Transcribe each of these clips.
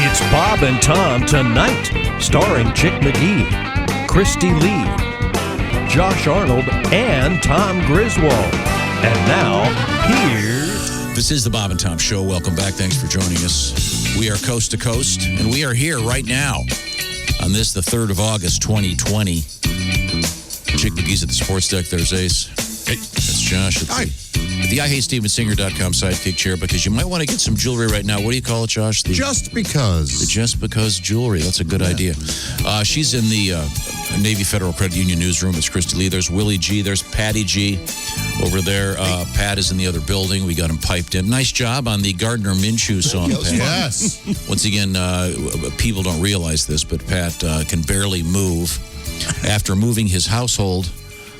It's Bob and Tom Tonight, starring Chick McGee, Christy Lee, Josh Arnold, and Tom Griswold. And now, here's... This is the Bob and Tom Show. Welcome back. Thanks for joining us. We are coast to coast, and we are here right now on this, the 3rd of August, 2020. Chick McGee's at the sports deck. There's Ace. Hey. That's Josh. At the IHateStevenSinger.com sidekick chair, because you might want to get some jewelry right now. What do you call it, Josh? Just because. The Just Because jewelry. That's a good idea. She's in the Navy Federal Credit Union newsroom. It's Christy Lee. There's Willie G. There's Patty G. Over there. Pat is in the other building. We got him piped in. Nice job on the Gardner Minshew song, Pat. Yes. Once again, people don't realize this, but Pat can barely move. After moving his household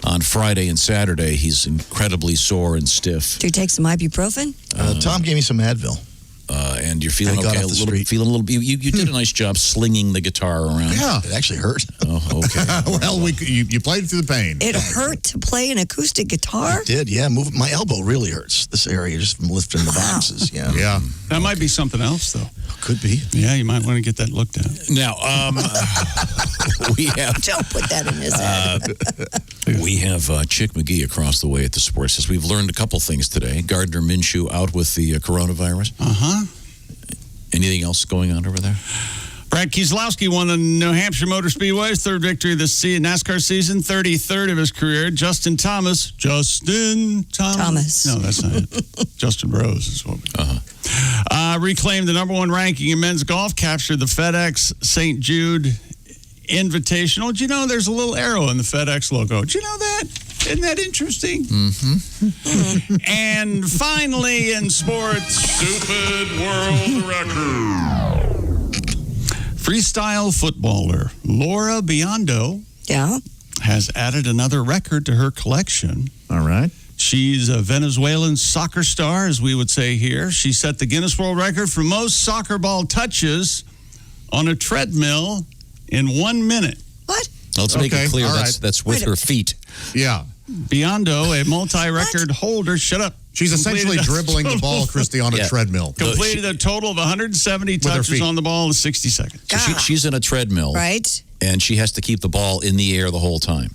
on Friday and Saturday, he's incredibly sore and stiff. Do you take some ibuprofen? Tom gave me some Advil. And you're feeling okay? Feeling a little. You did a nice job slinging the guitar around. Yeah, it actually hurt. Oh, okay. Well, you played through the pain. It hurt to play an acoustic guitar? It did, yeah. My elbow really hurts. This area, just from lifting the boxes. Yeah. Yeah. That might be something else, though. Could be. Yeah, you might want to get that looked at. Now, we have... Don't put that in his head. We have Chick McGee across the way at the sports desk. We've learned a couple things today. Gardner Minshew out with the coronavirus. Uh-huh. Anything else going on over there? Brad Keselowski won the New Hampshire Motor Speedway's third victory of the NASCAR season, 33rd of his career. Justin Thomas. No, that's not it. Justin Rose is what we reclaimed the number one ranking in men's golf, captured the FedEx St. Jude Invitational. Did you know there's a little arrow in the FedEx logo? Did you know that? Isn't that interesting? Mm-hmm. And finally in sports, stupid world record. Freestyle footballer Laura Biondo has added another record to her collection. All right. She's a Venezuelan soccer star, as we would say here. She set the Guinness World Record for most soccer ball touches on a treadmill in 1 minute. What? Let's make it clear right. that's with her feet. Yeah. Biondo, a multi-record holder, shut up. She's essentially dribbling the ball, Christy, on a treadmill. Completed a total of 170 touches on the ball in 60 seconds. So she's in a treadmill. Right. And she has to keep the ball in the air the whole time.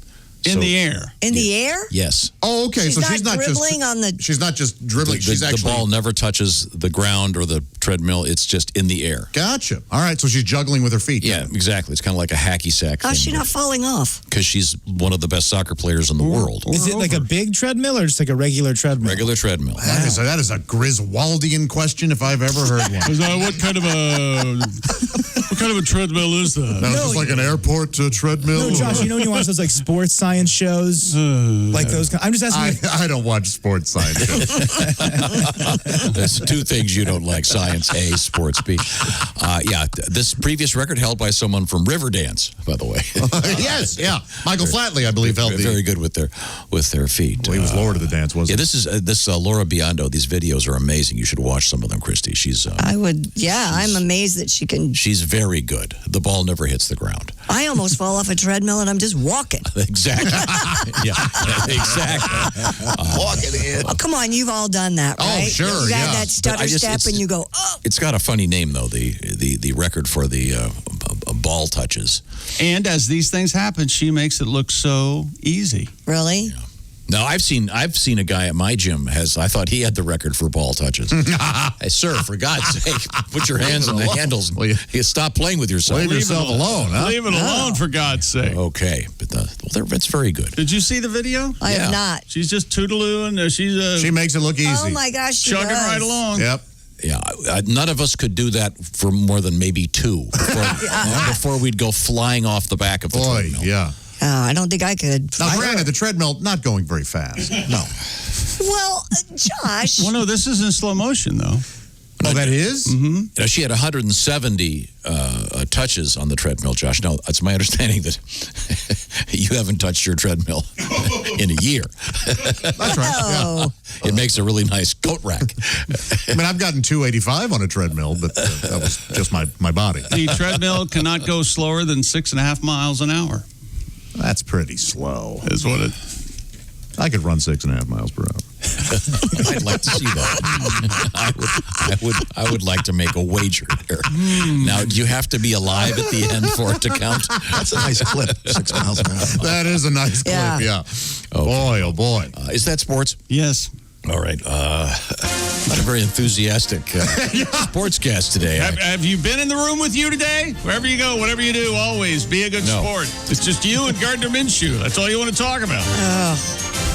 In the air? In the air? Yes. Oh, okay. She's not dribbling on the... She's not just dribbling. The ball never touches the ground or the treadmill. It's just in the air. Gotcha. All right. So she's juggling with her feet. Yeah, exactly. It's kind of like a hacky sack. How's she not falling off? Because she's one of the best soccer players in the world. Is it like a big treadmill or just like a regular treadmill? Regular treadmill. That is a Griswoldian question if I've ever heard one. What kind of a treadmill is that? That was just like an airport treadmill? No, Josh, you know when you watch those like sports science shows? Like those I'm just asking. I don't watch sports science shows. There's two things you don't like: science A, sports B. This previous record held by someone from Riverdance, by the way. Yes, yeah. Michael Flatley, I believe, held very good with their feet. Well, he was Lord of the Dance, wasn't he? Yeah, this is Laura Biondo. These videos are amazing. You should watch some of them, Christy. She's. I would. Yeah, I'm amazed that she can. She's very good. The ball never hits the ground. I almost fall off a treadmill and I'm just walking. Exactly. Yeah, exactly. Walking in. Oh, come on, you've all done that, right? Oh, sure, You got yeah. that stutter step and you go, oh. It's got a funny name, though, the record for the ball touches. And as these things happen, she makes it look so easy. Really? Yeah. No, I've seen a guy at my gym I thought he had the record for ball touches. Hey, sir, for God's sake, put your hands on the handles. You stop playing with yourself. Leave yourself alone, huh? Leave it alone, for God's sake. Okay, but that's very good. Did you see the video? I have not. She's just toodalooing. She makes it look easy. Oh my gosh, she chugging does. right along. Yep. Yeah, none of us could do that for more than maybe two before we'd go flying off the back of the treadmill. Yeah. Oh, I don't think I could. Now, granted, the treadmill not going very fast. No. Well, Josh. Well, no, this is in slow motion, though. Oh, that is? Mm-hmm. You know, she had 170 touches on the treadmill, Josh. Now, it's my understanding that you haven't touched your treadmill in a year. That's right. Oh. Yeah. It makes a really nice coat rack. I mean, I've gotten 285 on a treadmill, but that was just my body. The treadmill cannot go slower than 6.5 miles an hour. That's pretty slow. Is what it... I could run 6.5 miles per hour. I'd like to see that. I would like to make a wager there. Now, do you have to be alive at the end for it to count? That's a nice clip, 6 miles an hour. That is a nice clip, yeah. Okay. Boy, oh boy. Is that sports? Yes. All right. Not a very enthusiastic sportscast today. Have you been in the room with you today? Wherever you go, whatever you do, always be a good sport. It's just you and Gardner Minshew. That's all you want to talk about.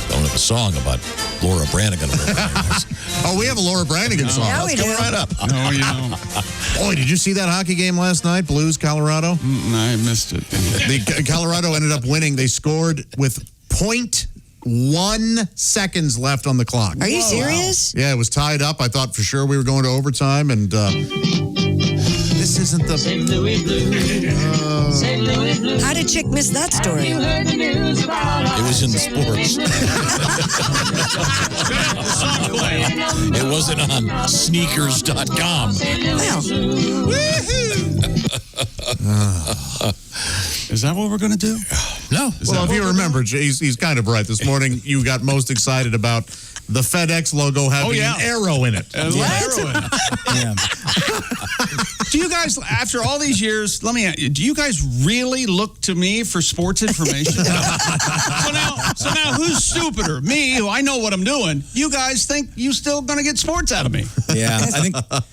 Don't have a song about Laura Branigan. Oh, we have a Laura Branigan song. Yeah, Let's we go do. right up. No, you don't. Boy, did you see that hockey game last night? Blues, Colorado? I missed it. Colorado ended up winning. They scored with 0.1 seconds left on the clock. Are you serious? Yeah, it was tied up. I thought for sure we were going to overtime, and this isn't the... How did Chick miss that story? It was in the sports. It wasn't on sneakers.com. Is that what we're going to do? No. Well, if you remember, he's kind of right. This morning, you got most excited about the FedEx logo having an arrow in it. Yeah. Do you guys, after all these years, let me ask you, do you guys really look to me for sports information? So now who's stupider? Me, who I know what I'm doing. You guys think you still going to get sports out of me? Yeah, I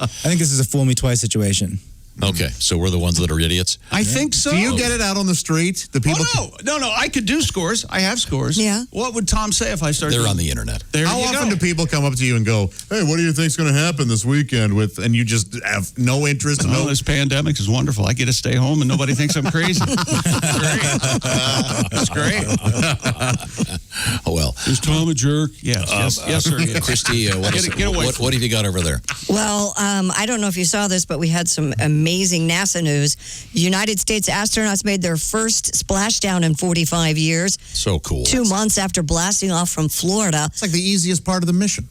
think this is a fool me twice situation. Okay, so we're the ones that are idiots? I think so. Do you get it out on the street? The people. No. I could do scores. I have scores. Yeah. What would Tom say if I started? They're on the internet. How often do people come up to you and go, "Hey, what do you think's going to happen this weekend?" And you just have no interest. Oh, this pandemic is wonderful. I get to stay home and nobody thinks I'm crazy. It's great. Oh, well. Is Tom a jerk? Yes, sir. Yes. Christy, what do you think got over there? Well, I don't know if you saw this, but we had some amazing NASA news. United States astronauts made their first splashdown in 45 years. So cool. 2 months after blasting off from Florida. It's like the easiest part of the mission.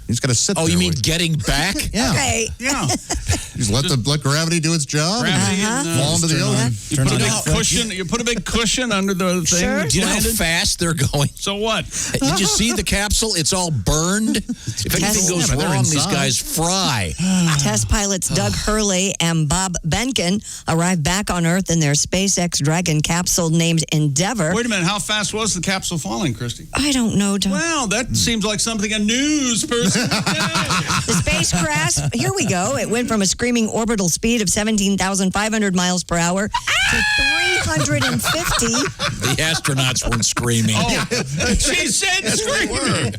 You just got to sit there. Oh, you mean getting back? Yeah. Okay. Yeah. Just let gravity do its job. Gravity and and, fall into the ocean. You put a big cushion under the thing. Sure. Do you know how fast they're going? So what? Did you see the capsule? It's all burned. If anything goes but they're wrong, these inside. guys fry. Test pilots Doug Hurley and Bob Benken arrived back on Earth in their SpaceX Dragon capsule named Endeavour. Wait a minute. How fast was the capsule falling, Christy? I don't know, Tom. Well, that seems like something a news person would say. The spacecraft, here we go. It went from a screaming orbital speed of 17,500 miles per hour to 350. The astronauts weren't screaming. She said screaming.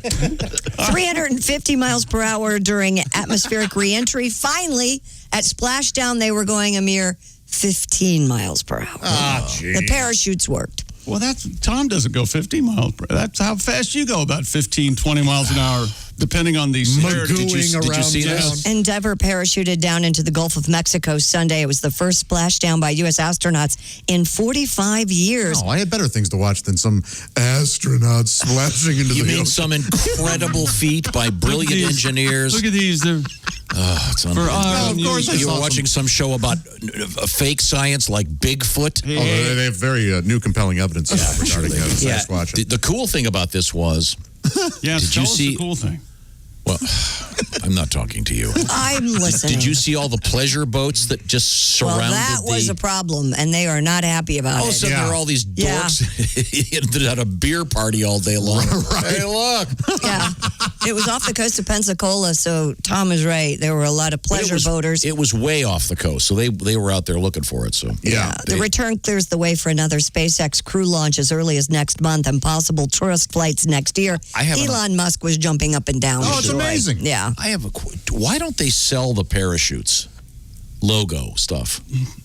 350 miles per hour during atmospheric reentry. Finally, at splashdown, they were going a mere 15 miles per hour. The parachutes worked. Well, Tom doesn't go 50 miles per hour. That's how fast you go, about 15, 20 miles an hour, depending on the severity. Did you see this? Endeavour parachuted down into the Gulf of Mexico Sunday. It was the first splashdown by U.S. astronauts in 45 years. Oh, I had better things to watch than some astronauts splashing into You the mean ocean. some incredible feat by brilliant engineers? Look at these. They're It's unbelievable. of course I You saw were watching some show about fake science like Bigfoot? Oh, they have very new, compelling evidence regarding Sasquatch. The cool thing about this was, Yes, Did tell you us see- the cool thing. well, I'm not talking to you. I'm listening. Did you see all the pleasure boats that just Well, surrounded that was a problem, and they are not happy about All of a it. sudden, there are all these dorks that had a beer party all day long. Hey, look. Yeah. It was off the coast of Pensacola, so Tom is right. There were a lot of pleasure boaters. It was way off the coast, so they were out there looking for it. So The return clears the way for another SpaceX crew launch as early as next month and possible tourist flights next year. Elon Musk was jumping up and down. Oh, it's amazing. Yeah. I have why don't they sell the parachutes logo stuff?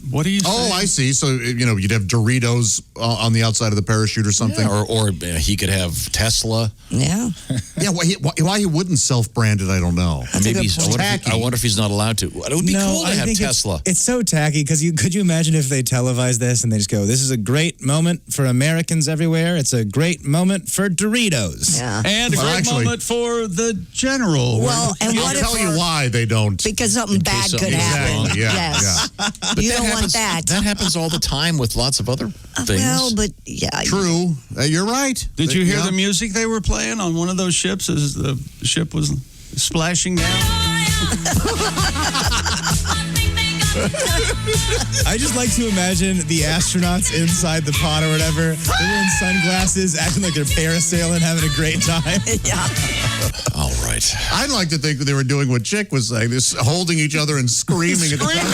What do you say? Oh, I see. So, you'd have Doritos on the outside of the parachute or something. Yeah, or he could have Tesla. Yeah. Yeah, why he wouldn't self-brand it, I don't know. Maybe good I wonder if he's not allowed to. It would be cool to have Tesla. It's so tacky because could you imagine if they televised this and they just go, "This is a great moment for Americans everywhere. It's a great moment for Doritos." Yeah. And a great moment for the general. Well, and I'll what tell if you why they don't. because something bad could something goes happen. wrong. Yeah, Yes. But You that don't want happens, that. That happens all the time with lots of other things. Well, but yeah. True. You're right. Did you hear Yeah. the music they were playing on one of those ships as the ship was splashing down? I just like to imagine the astronauts inside the pod or whatever. They're wearing sunglasses, acting like they're parasailing, having a great time. Yeah. All right. I'd like to think that they were doing what Chick was saying, just holding each other and screaming at the time.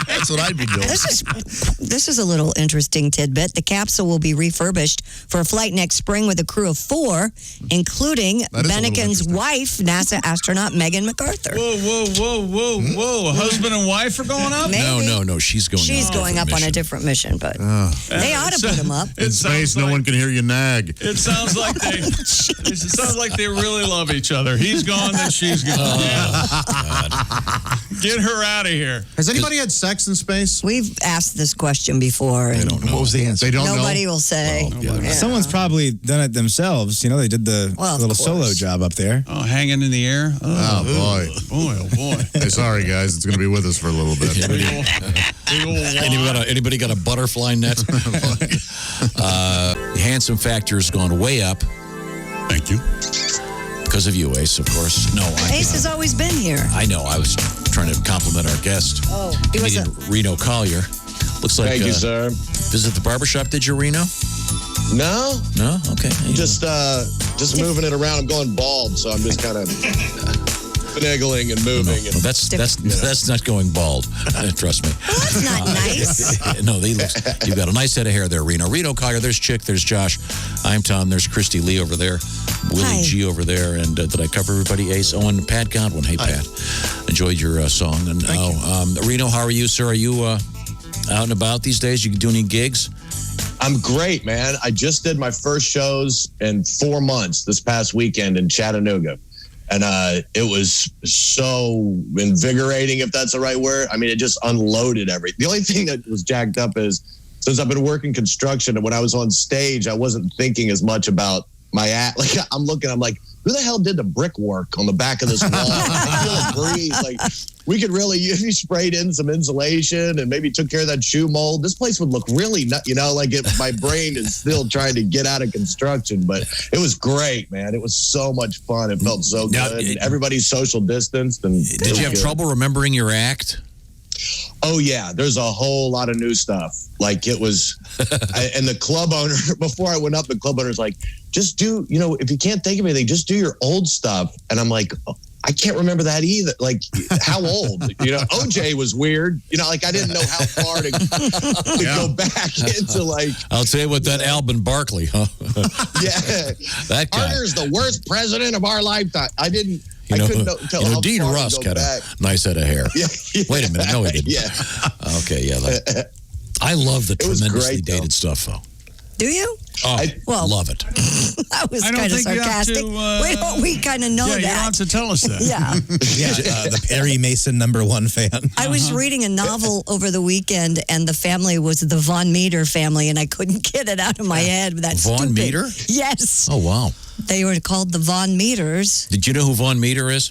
That's what I'd be doing. This is a little interesting tidbit. The capsule will be refurbished for a flight next spring with a crew of 4, including That is a little Bennigan's interesting. wife, NASA astronaut Megan MacArthur. Whoa. Husband and wife are going up? Maybe. No. She's going She's on going up on a mission. different mission, but they ought to put him up. In space, no one can hear you nag. It sounds like they really love each other. He's gone, then she's gone. Get her out of here. Has anybody had sex in space? We've asked this question before, They and don't know. What was the answer? They don't nobody know. will say. Yeah. Someone's probably done it themselves. You know, they did the Well, of little solo course. job up there. Oh, hanging in the air? Oh, boy. Boy. Hey, sorry, guys. It's going to be with us for a little bit. Anybody got a butterfly net? Handsome factor's gone way up. Thank you. Because of you, Ace, of course. No, Ace has always been here. I know. I was trying to compliment our guest. Oh, he was Comedian Reno Collier. Looks like Thank you, sir. Visit the barbershop, did you, Reno? No, No? Okay. just moving it around. I'm going bald, so I'm just kind of finagling and moving. Well, that's not going bald. Trust me. Well, that's not nice. No, you've got a nice head of hair there, Reno. Reno Collier, there's Chick, there's Josh. I'm Tom, there's Christy Lee over there. Willie Hi. G over there. And did I cover everybody? Ace, Owen, Pat Godwin. Hey, Pat. Enjoyed your song. And Reno, how are you, sir? Are you out and about these days? You do any gigs? I'm great, man. I just did my first shows in 4 months this past weekend in Chattanooga. And it was so invigorating, if that's the right word. I mean, it just unloaded everything. The only thing that was jacked up is, since I've been working construction, and when I was on stage, I wasn't thinking as much about my act. Like, I'm like, who the hell did the brickwork on the back of this wall? I feel a breeze. Like, we could really, if you sprayed in some insulation and maybe took care of that shoe mold, this place would look really, my brain is still trying to get out of construction. But it was great, man. It was so much fun. It felt so Now, good. Everybody's social distanced. And Did you have trouble remembering your act? Oh, yeah. There's a whole lot of new stuff. Like, it was, and the club owner, before I went up, the club owner's like, just do, if you can't think of anything, just do your old stuff. And I'm like, oh, I can't remember that either. Like, how old? OJ was weird. I didn't know how far to go back into, like. I'll tell you what, that Alvin Barkley, huh? Yeah. That guy. Carter's the worst president of our lifetime. I couldn't tell how Dean far to Rusk go had back. a nice head of hair. Yeah. Wait a minute. No, he didn't. Yeah. Okay, yeah. I love the was tremendously great, though. dated stuff, though. Do you? Oh, Well- love it. That was I don't kind of think you have to, sarcastic. We kind of know Yeah, you don't that. have to tell us that. Yeah. The Perry Mason #1 fan. I was reading a novel over the weekend, and the family was the Von Meter family, and I couldn't get it out of my head. That Von stupid. Meter? Yes. Oh, wow. They were called the Von Meters. Did you know who Von Meter is?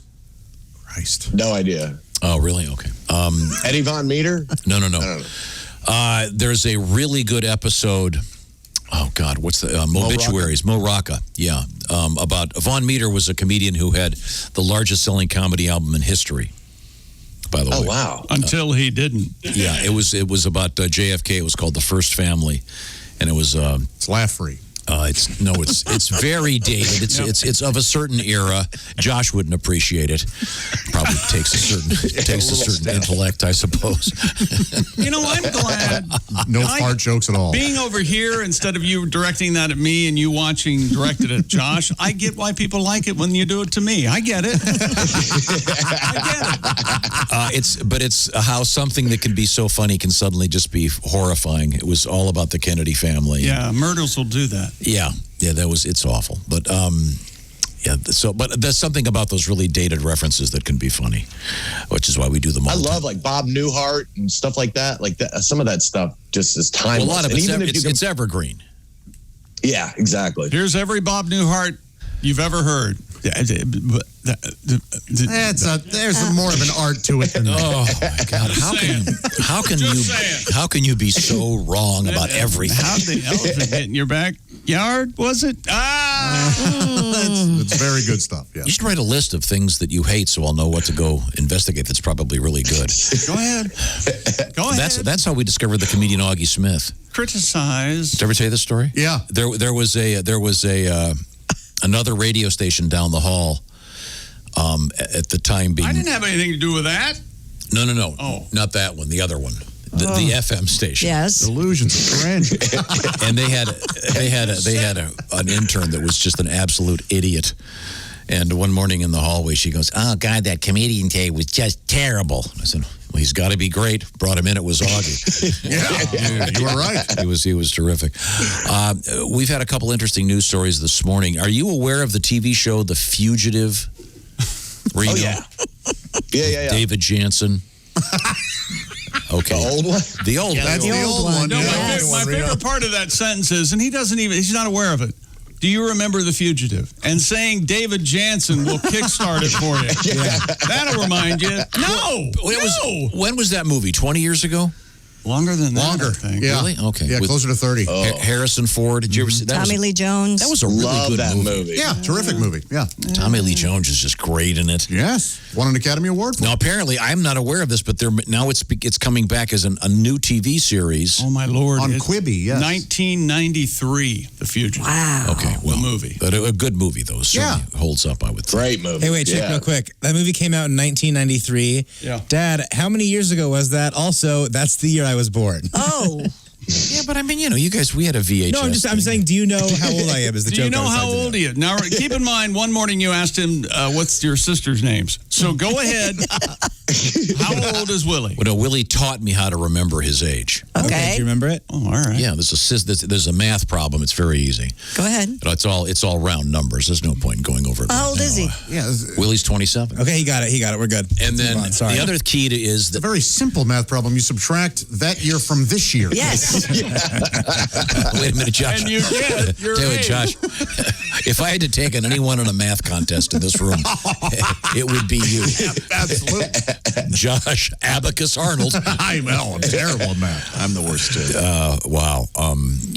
Christ. No idea. Oh, really? Okay. Eddie Von Meter? No. I don't know. There's a really good episode. Oh, God, what's the Obituaries? Mo Rocca, yeah. About Von Meter was a comedian who had the largest selling comedy album in history, by the way. Oh, wow. Until he didn't. Yeah, it was about JFK. It was called The First Family, and it was It's laugh free. it's very dated. It's of a certain era. Josh wouldn't appreciate it. Probably takes a certain intellect, I suppose. I'm glad. No fart jokes at all. Being over here, instead of you directing that at me and you directed at Josh, I get why people like it when you do it to me. I get it. I get it. It's how something that can be so funny can suddenly just be horrifying. It was all about the Kennedy family. Yeah, Myrtles will do that. Yeah, it's awful. But but there's something about those really dated references that can be funny, which is why we do them all. I the time. love like Bob Newhart and stuff like that. Like that, some of that stuff just is timeless. Well, a lot of And it's evergreen. yeah, exactly. Here's every Bob Newhart you've ever heard. There's more of an art to it than that. Oh my God! How can you be so wrong about everything? How'd the elephant get in your backyard? Was it? It's very good stuff. Yeah. You should write a list of things that you hate, so I'll know what to go investigate. That's probably really good. Go ahead. That's how we discovered the comedian Augie Smith. Criticize. Did I ever tell you this story? Yeah. There was another radio station down the hall. At the time being, I didn't have anything to do with that. No. Oh. Not that one. The other one. The FM station. Yes. Delusions of grandeur. And they had an intern that was just an absolute idiot. And one morning in the hallway, she goes, "Oh God, that comedian today was just terrible." I said, "Well, he's got to be great." Brought him in. It was Augie. Yeah, you were right. He was terrific. We've had a couple interesting news stories this morning. Are you aware of the TV show The Fugitive? Reno? Oh, yeah. Yeah. David Jansen. Okay. The old one? The old one. That's the old one. No, Yeah. my favorite part of that sentence is, and he's not aware of it. Do you remember The Fugitive? And saying David Jansen will kickstart it for you. Yeah. That'll remind you. No. When was that movie? 20 years ago? Longer than that, Longer. I think. Yeah. Really? Okay. Yeah, With closer to 30. Harrison Ford. Did you ever see that? Tommy Lee Jones. That was a really Love good that movie. Yeah, terrific movie. Yeah. Tommy Lee Jones is just great in it. Yes. Won an Academy Award for it. Now, apparently, I'm not aware of this, but now it's coming back as a new TV series. Oh, my Lord. On It's Quibi, yes. 1993, The Fugitive. Wow. Okay, well, The movie. But a good movie, though. Certainly holds up, I would think. Great movie. Hey, wait, check real quick. That movie came out in 1993. Yeah. Dad, how many years ago was that? Also, that's the year I was born. Oh. Yeah, but I mean, you guys, we had a VHS. No, I'm saying, do you know how old I am? Is the Do joke you know I was how trying to old he is? Now, keep in mind, one morning you asked him, what's your sister's names? So go ahead. How old is Willie? Well, no, Willie taught me how to remember his age. Okay. Do you remember it? Oh, all right. Yeah, there's a math problem. It's very easy. Go ahead. But it's all round numbers. There's no point in going over it. How old is he? Yeah. Willie's 27. Okay, he got it. We're good. And then Move on. Sorry. the other key is It's a that very simple math problem. You subtract that year from this year. Yes. wait a minute, Josh. And you get your Tell you, age. Josh, if I had to take anyone in a math contest in this room, it would be you. Absolutely. Josh Abacus Arnold. I'm terrible at math. I'm the worst too. Wow.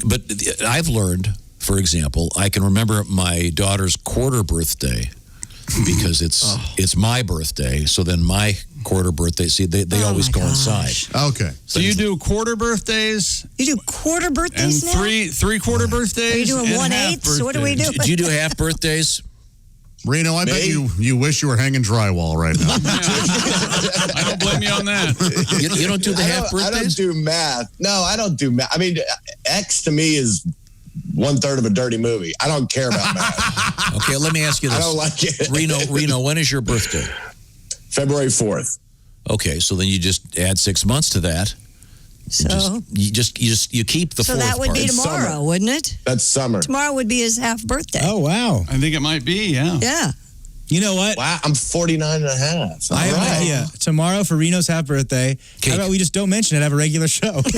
But I've learned, for example, I can remember my daughter's quarter birthday because it's my birthday. So then my quarter birthday, see, they always coincide. Okay. So you do quarter birthdays You do quarter and birthdays now? three-quarter birthdays? Are you doing and 1/8? half So what do we birthdays. do? Do you do half birthdays? Reno, I bet you wish you were hanging drywall right now. I don't blame you on that. You don't do the half I don't birthdays? do math. No, I don't do math. I mean, X to me is 1/3 of a dirty movie. I don't care about math. Okay, let me ask you this. I don't like it. Reno, when is your birthday? February 4th. Okay, so then you just add 6 months to that. So, You keep the so fourth that would part. be tomorrow, summer. wouldn't it? That's summer. Tomorrow would be his half birthday. Oh, wow. I think it might be, yeah. Yeah. You know what? Wow, I'm 49 and a half. I have an idea. Tomorrow for Reno's half birthday, Cake. how about we just don't mention it, have a regular show? Wait a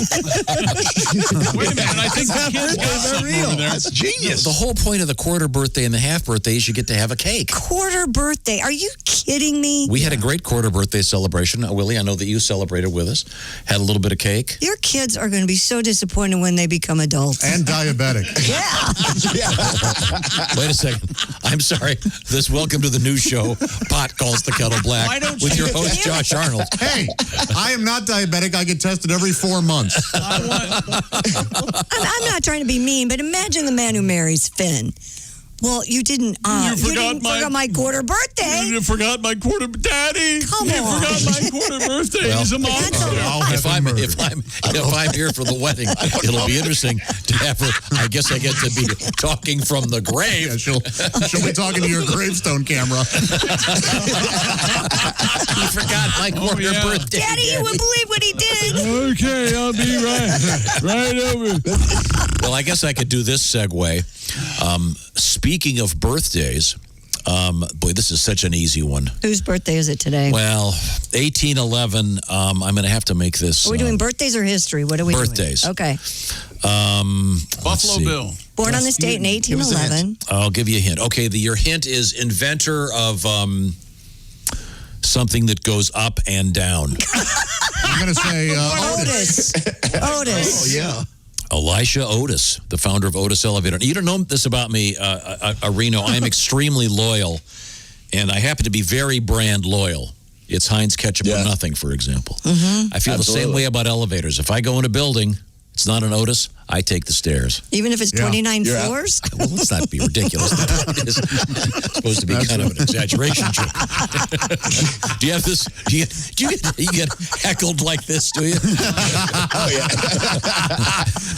minute, I think the kids got something over there. That's genius. The whole point of the quarter birthday and the half birthday is you get to have a cake. Quarter birthday. Are you kidding me? We had a great quarter birthday celebration. Willie, I know that you celebrated with us. Had a little bit of cake. Your kids are going to be so disappointed when they become adults. And diabetic. Yeah. Wait a second. I'm sorry. This welcome to the news show, Pot Calls the Kettle Black, Why don't with you- your host, Josh Arnold. Hey, I am not diabetic. I get tested every 4 months. I'm not trying to be mean, but imagine the man who marries Finn. Well, you didn't forgot my quarter birthday. You forgot my quarter, Daddy. Come you on. forgot my quarter birthday. Well, He's a monster. I'll have If him I'm murdered. here for the wedding, it'll be interesting to have her. I guess I get to be talking from the grave. Yeah, she'll be talking to your gravestone camera. He forgot my quarter yeah. birthday. Daddy, you wouldn't believe what he did. Okay, I'll be right over. Well, I guess I could do this segue. Speaking of birthdays, boy, this is such an easy one. Whose birthday is it today? Well, 1811. I'm going to have to make this. Are we doing birthdays or history? What are we birthdays. doing? Okay. Let's Buffalo see. Bill. Born on this date in 1811. I'll give you a hint. Okay, your hint is inventor of something that goes up and down. I'm going to say Otis. Otis. Oh, yeah. Elisha Otis, the founder of Otis Elevator. You don't know this about me, Reno. I am extremely loyal, and I happen to be very brand loyal. It's Heinz ketchup or nothing, for example. I feel the same way about elevators. If I go in a building, it's not an Otis, I take the stairs. Even if it's 29 floors? Well, let's not be ridiculous. It is supposed to be kind of an exaggeration joke. Do you have this? Do you get heckled like this, do you? Oh, yeah.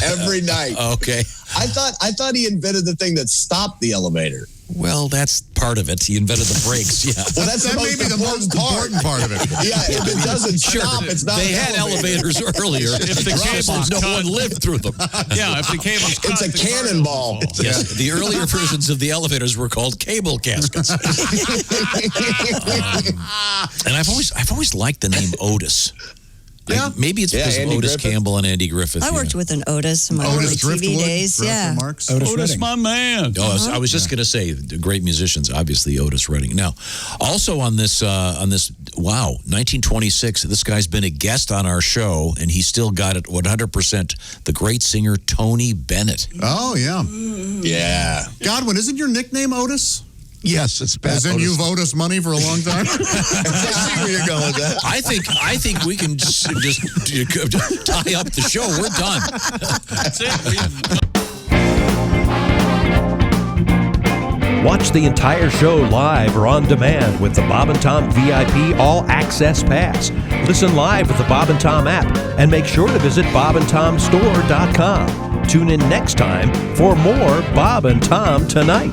Every night. Okay. I thought he invented the thing that stopped the elevator. Well, that's part of it. He invented the brakes, yeah. Well, that may be the most important part of it. Yeah, if it doesn't stop, it's not They had elevators earlier. If the cables no one lived through them. Yeah, if the cables cut, it's a cannonball. Yes, the earlier versions of the elevators were called cable caskets. And I've always liked the name Otis. Yeah. Maybe it's because of Otis Griffith. Campbell and Andy Griffith. I worked with an Otis in my early TV days. Yeah. Marks. Otis Otis, Redding. my man. I was just going to say, the great musicians, obviously Otis Redding. Now, also on this, 1926, this guy's been a guest on our show, and he still got it 100%. The great singer Tony Bennett. Oh, yeah. Yeah. Godwin, isn't your nickname Otis? Yes, it's bad. As in you've owed us money for a long time? I see where you're going with that. I think we can just tie up the show. We're done. That's it. Watch the entire show live or on demand with the Bob and Tom VIP All Access Pass. Listen live with the Bob and Tom app and make sure to visit bobandtomstore.com. Tune in next time for more Bob and Tom Tonight.